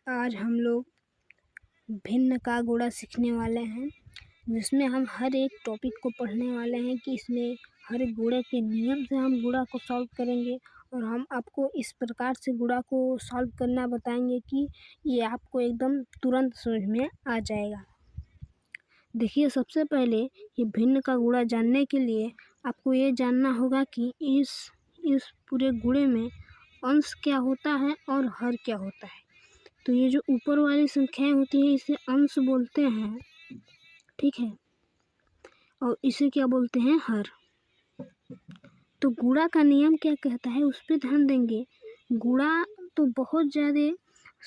आज हम लोग भिन्न का गुणा सीखने वाले हैं, जिसमें हम हर एक टॉपिक को पढ़ने वाले हैं कि इसमें हर एक गुणा के नियम से हम गुणा को सॉल्व करेंगे और हम आपको इस प्रकार से गुणा को सॉल्व करना बताएंगे कि ये आपको एकदम तुरंत समझ में आ जाएगा। देखिए, सबसे पहले ये भिन्न का गुणा जानने के लिए आपको ये जानना होगा कि इस पूरे गुणे में अंश क्या होता है और हर क्या होता है। तो ये जो ऊपर वाली संख्याएं होती है इसे अंश बोलते हैं, ठीक है, और इसे क्या बोलते हैं, हर। तो गुणा का नियम क्या कहता है उस पर ध्यान देंगे। गुणा तो बहुत ज़्यादा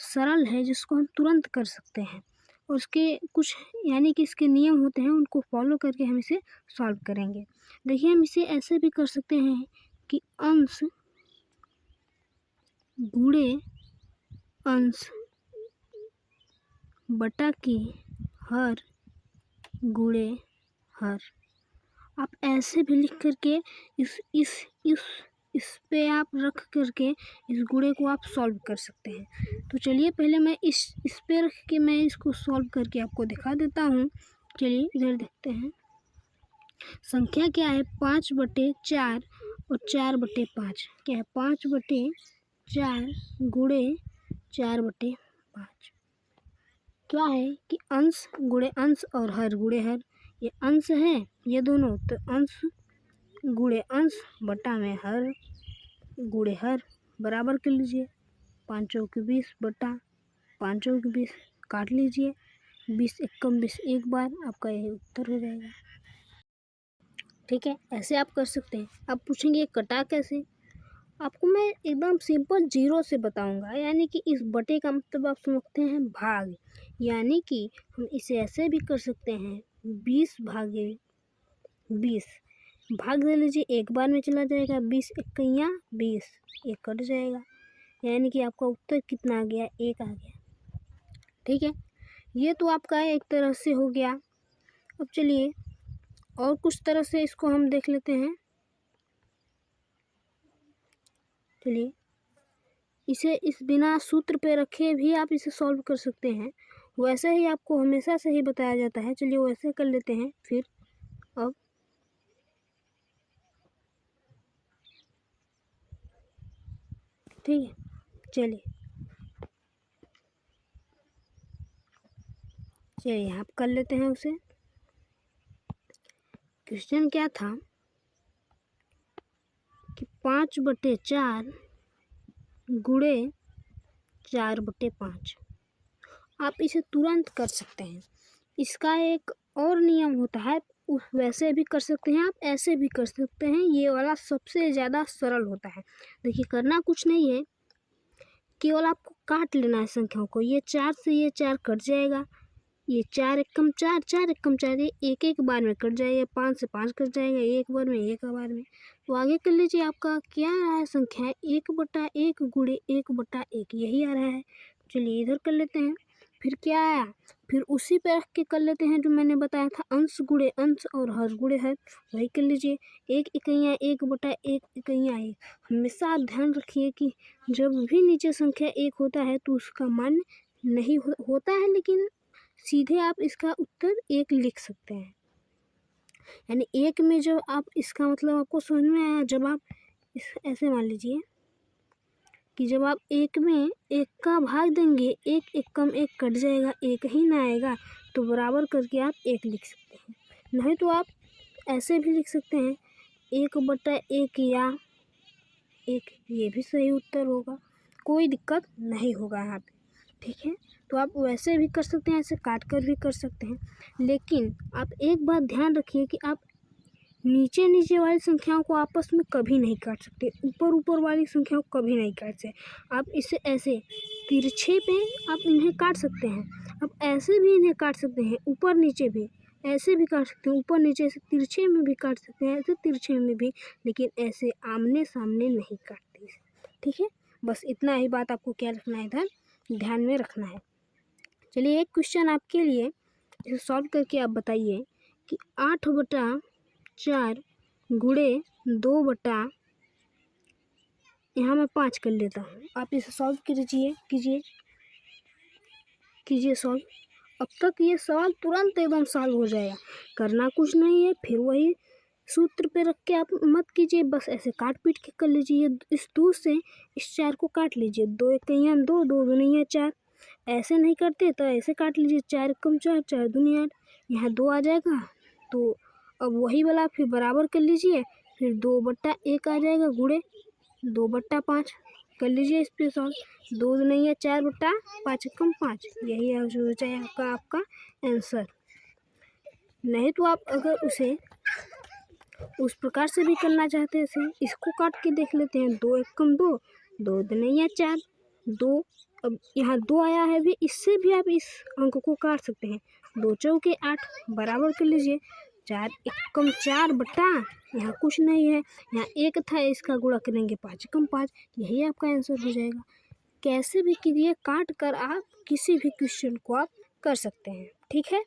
सरल है जिसको हम तुरंत कर सकते हैं और उसके कुछ यानी कि इसके नियम होते हैं, उनको फॉलो करके हम इसे सॉल्व करेंगे। देखिए, हम इसे ऐसे भी कर सकते हैं कि अंश गुणे अंश बटा की हर गुणे हर। आप ऐसे भी लिख करके इस पे आप रख करके इस गुणे को आप सॉल्व कर सकते हैं। तो चलिए, पहले मैं इस पे रख के मैं इसको सॉल्व करके आपको दिखा देता हूँ। चलिए इधर देखते हैं। संख्या क्या है, 5/4 और 4/5। क्या है, 5/4 गुणे 4/5। क्या है कि अंश गुणे अंश और हर गुणे हर। ये अंश है ये दोनों, तो अंश गुणे अंश बटा में हर गुणे हर बराबर कर लीजिए। 5×20 बटा 5×20 काट लीजिए। 20 एकम 20 एक बार, आपका यही उत्तर हो जाएगा। ठीक है, ऐसे आप कर सकते हैं। आप पूछेंगे कटा कैसे, आपको मैं एकदम सिंपल 0 से बताऊंगा। यानी कि इस बटे का मतलब आप समझते हैं भाग, यानी कि हम इसे ऐसे भी कर सकते हैं 20/20 भाग दे लीजिए, एक बार में चला जाएगा। 20 इक्कइयाँ 20, एक कट जाएगा, यानी कि आपका उत्तर कितना आ गया, 1 आ गया। ठीक है, ये तो आपका एक तरह से हो गया। अब चलिए और कुछ तरह से इसको हम देख लेते हैं। चलिए, इसे इस बिना सूत्र पे रखे भी आप इसे सॉल्व कर सकते हैं। वैसे ही आपको हमेशा से ही बताया जाता है। चलिए वैसे कर लेते हैं फिर। अब ठीक है, चलिए यहाँ कर लेते हैं उसे। क्वेश्चन क्या था कि 5/4 गुणे 4/5। आप इसे तुरंत कर सकते हैं। इसका एक और नियम होता है, वैसे भी कर सकते हैं आप, ऐसे भी कर सकते हैं। ये वाला सबसे ज़्यादा सरल होता है। देखिए, करना कुछ नहीं है, केवल आपको काट लेना है संख्याओं को। ये 4 से ये 4 कट जाएगा, ये 4 एकम 4, 4 एकम 4, ये एक एक बार में कट जाएगा। 5 से 5 कट जाएगा, एक बार में, एक बार में। तो आगे कर लीजिए, आपका क्या आ रहा है संख्या, 1/1 गुणे 1/1, यही आ रहा है। चलिए इधर कर लेते हैं। फिर क्या आया, फिर उसी पे रख के कर लेते हैं जो मैंने बताया था, अंश गुणे अंश और हर गुणे हर, वही कर लीजिए। 1 इक्कइयाँ 1/1 इक्कइयाँ 1। हमेशा आप ध्यान रखिए कि जब भी नीचे संख्या 1 होता है तो उसका मान नहीं होता है, लेकिन सीधे आप इसका उत्तर 1 लिख सकते हैं। यानी 1 में जब आप, इसका मतलब आपको समझ में आया, जब आप ऐसे मान लीजिए कि जब आप 1 में 1 का भाग देंगे, 1 एकम 1 कट जाएगा, 1 ही ना आएगा, तो बराबर करके आप 1 लिख सकते हैं। नहीं तो आप ऐसे भी लिख सकते हैं 1/1 या 1, ये भी सही उत्तर होगा, कोई दिक्कत नहीं होगा यहाँ पे। ठीक है, तो आप वैसे भी कर सकते हैं, ऐसे काट कर भी कर सकते हैं। लेकिन आप एक बात ध्यान रखिए कि आप नीचे वाली संख्याओं को आपस में कभी नहीं काट सकते, ऊपर वाली संख्याओं को कभी नहीं काट सकते। आप इसे ऐसे तिरछे पे आप इन्हें काट सकते हैं, आप ऐसे भी इन्हें काट सकते हैं, ऊपर नीचे भी ऐसे भी काट सकते हैं, ऊपर नीचे से तिरछे में भी काट सकते हैं, ऐसे तिरछे में भी, लेकिन ऐसे आमने सामने नहीं काटते। ठीक है, बस इतना ही बात आपको क्या रखना है, इधर ध्यान में रखना है। चलिए, एक क्वेश्चन आपके लिए, इसे सॉल्व करके आप बताइए कि 8/4 गुणे 2 यहाँ मैं 5 कर लेता हूँ। आप इसे सॉल्व कीजिए। कीजिए सॉल्व। अब तक ये सवाल तुरंत एकदम सॉल्व हो जाएगा। करना कुछ नहीं है, फिर वही सूत्र पे रख के आप मत कीजिए, बस ऐसे काट पीट के कर लीजिए। इस 2 से इस 4 को काट लीजिए, 2 एकैया 2, 2 दूनिया 4। ऐसे नहीं करते तो ऐसे काट लीजिए, 4 एकम 4, 4 दूनी 8। यहाँ 2 आ जाएगा, तो अब वही वाला फिर बराबर कर लीजिए, फिर 2/1 आ जाएगा गुणे 2/5 कर लीजिए। इस पे सॉल्व 2 दूनी 4/5 एकम 5। यही हो जाएगा आपका आंसर। नहीं तो आप अगर उसे उस प्रकार से भी करना चाहते थे, इसको काट के देख लेते हैं। 2 एकम 2, 2 दूनी 4, 2। अब यहाँ 2 आया है भी, इससे भी आप इस अंक को काट सकते हैं। 2 चौके 8 बराबर कर लीजिए, 4 एकम 4 बटा, यहाँ कुछ नहीं है, यहाँ 1 था, इसका गुणा करेंगे 5 एकम 5। यही आपका आंसर हो जाएगा। कैसे भी कीजिए, काट कर आप किसी भी क्वेश्चन को आप कर सकते हैं। ठीक है।